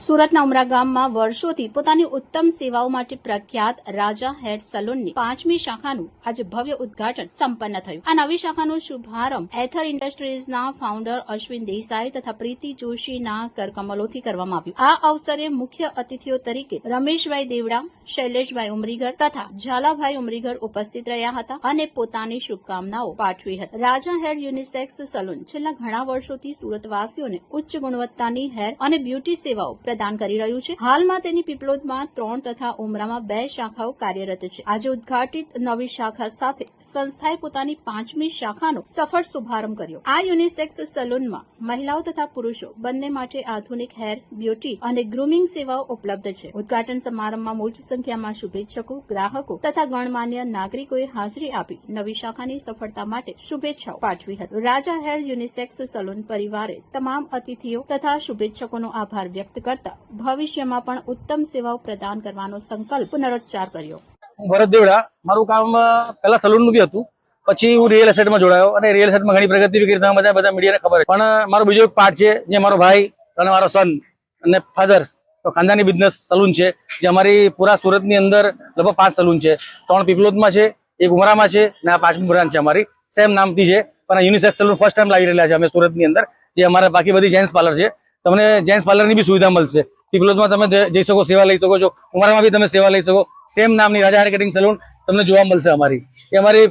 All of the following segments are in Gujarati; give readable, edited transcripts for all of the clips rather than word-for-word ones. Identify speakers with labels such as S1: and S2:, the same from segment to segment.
S1: સુરતના ઉમરા ગામમાં વર્ષોથી પોતાની ઉત્તમ સેવાઓ માટે પ્રખ્યાત રાજા હેર સલૂનની 5મી શાખાનું આજે ભવ્ય ઉદ્ઘાટન સંપન્ન થયું। આ નવી શાખાનો શુભારંભ એથર ઇન્ડસ્ટ્રીઝના ફાઉન્ડર અશ્વિન દેસાઈ તથા પ્રીતિ જોશીના કરકમલોથી કરવામાં આવ્યું। આ અવસરે મુખ્ય અતિથિઓ તરીકે રમેશભાઈ દેવડા, શૈલેષભાઈ ઉમરીગર તથા ઝાલાભાઈ ઉમરીગર ઉપસ્થિત રહ્યા હતા અને પોતાની શુભકામનાઓ પાઠવી હતી। રાજા હેર યુનિસેક્સ સલૂન છેલ્લા ઘણા વર્ષોથી સુરતવાસીઓને ઉચ્ચ ગુણવત્તાની હેર અને બ્યુટી સેવાઓ પ્રદાન કરી રહ્યું છે। હાલમાં તેની પીપલોદમાં 3 તથા ઉમરામાં 2 શાખાઓ કાર્યરત છે। આજે ઉદ્ઘાટિત નવી શાખા સાથે સંસ્થાએ પોતાની 5મી શાખાનો સફળ શુભારંભ કર્યો। આ યુનિસેક્સ સલૂનમાં મહિલાઓ તથા પુરુષો બંને માટે આધુનિક હેર, બ્યુટી અને ગ્રુમિંગ સેવાઓ ઉપલબ્ધ છે। ઉદ્ઘાટન સમારંભમાં મોટી સંખ્યામાં શુભેચ્છકો, ગ્રાહકો તથા ગણમાન્ય નાગરિકોએ હાજરી આપી નવી શાખાની સફળતા માટે શુભેચ્છાઓ પાઠવી હતી। રાજા હેર યુનિસેક્સ સલૂન પરિવારે તમામ અતિથિઓ તથા શુભેચ્છકોનો આભાર વ્યક્ત કરતા ભવિષ્યમાં પણ ઉત્તમ સેવાઓ પ્રદાન કરવાનો સંકલ્પ પુનરોચ્ચાર કર્યો।
S2: ભરત દેવડા, મારું કામ પહેલા સલૂનનું બી હતું, પછી હું રિયલ એસ્ટેટમાં જોડાયો અને રિયલ એસ્ટેટમાં ઘણી પ્રગતિ કરી બધા મીડિયાને ખબર છે। પણ મારો બીજો એક પાર્ટ છે જે મારો ભાઈ અને મારો સન અને ફાધર્સ તો ખાનદાની બિઝનેસ સલૂન છે, જે અમારી પૂરા સુરતની અંદર લગભગ 5 સલૂન છે। 3 પીપલોદમાં છે, એક ઉમરામાં છે અને આ 5મી બ્રાન્ચ છે અમારી, સેમ નામથી છે। પણ યુનિસેક્સ સલૂન ફર્સ્ટ ટાઈમ લાવી રહેલા છે અમે સુરતની અંદર, જે અમારા બાકી બધી જેન્ટ્સ પાર્લર છે। તમને જેન્ટ્સ પાર્લરની બી સુવિધા મળશે। પીપલોદમાં તમે જઈ શકો, સેવા લઈ શકો છો, ઉમરામાં બી તમે સેવા લઈ શકો। સેમ નામની રાજા હેર કટિંગ સલૂન તમને જોવા મળશે અમારી। એ અમારી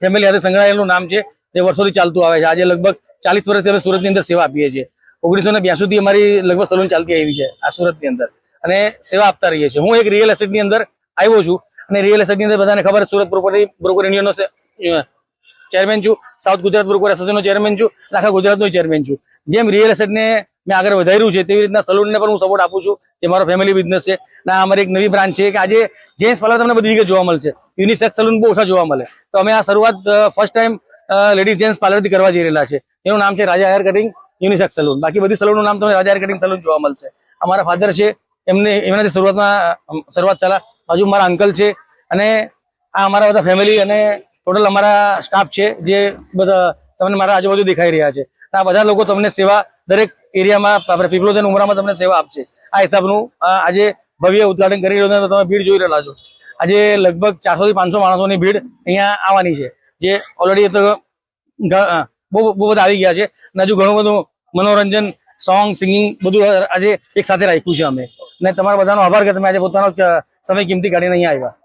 S2: ફેમિલી સાથે સંકળાયેલું નામ છે, જે વર્ષોથી ચાલતું આવે છે। આજે લગભગ 40 વર્ષથી અમે સુરતની અંદર સેવા આપીએ છીએ। 1982 થી અમારી લગભગ સલૂન ચાલતી આવી છે આ સુરતની અંદર અને સેવા આપતા રહીએ છીએ। હું એક રિયલ એસ્ટેટની અંદર આવ્યો છું અને રિયલ એસ્ટેટની અંદર બધાને ખબર સુરત પ્રોપર્ટી બ્રોકર યુનિયનનો ચેરમેન છું, સાઉથ ગુજરાત બ્રોકર એસોસિએશનનો ચેરમેન છું, આખા ગુજરાતનો ચેરમેન છું। જેમ રિયલ એસ્ટેટને મેં આગળ વધાર્યું છે તેવી રીતના સલૂનને પણ હું સપોર્ટ આપું છું, જે મારો ફેમિલી બિઝનેસ છે। અને અમારી એક નવી બ્રાન્ચ છે કે આજે જેન્ટ્સ પાર્લર તમને બધી જગ્યાએ જોવા મળશે, યુનિસેક્સ સલૂન બહુ ઓછા જોવા મળે। તો અમે આ શરૂઆત ફર્સ્ટ ટાઈમ લેડીઝ જેન્ટ્સ પાર્લરથી કરવા જઈ રહેલા છે। એનું નામ છે રાજા હેર કટિંગ યુનિસેક્સ સલૂન। બાકી બધી સલૂનનું નામ તમને રાજા હેર કટિંગ સલૂન જોવા મળશે। અમારા ફાધર છે, એમનાથી શરૂઆત ચાલા, બાજુ મારા અંકલ છે અને આ અમારા બધા ફેમિલી અને ટોટલ અમારા સ્ટાફ છે, જે બધા તમને મારા આજુબાજુ દેખાઈ રહ્યા છે। આ બધા લોકો તમને સેવા દરેક એરિયામાં આપણે પીપલોદ અને ઉમરામાં તમને સેવા આપશે। આ હિસાબનું આજે ભવ્ય ઉદ્ઘાટન કરી રહ્યું છે, તમે ભીડ જોઈ રહેલા છો। આજે લગભગ 400 થી 500 માણસોની ભીડ અહીંયા આવવાની છે, જે ઓલરેડી તો બહુ બધા આવી ગયા છે અને હજુ ઘણું બધું મનોરંજન, સોંગ, સિંગિંગ બધું આજે એક સાથે રાખ્યું છે અમે। અને તમારા બધાનો આભાર કે તમે આજે પોતાનો સમય કિંમતી કાઢીને અહીંયા આવ્યા।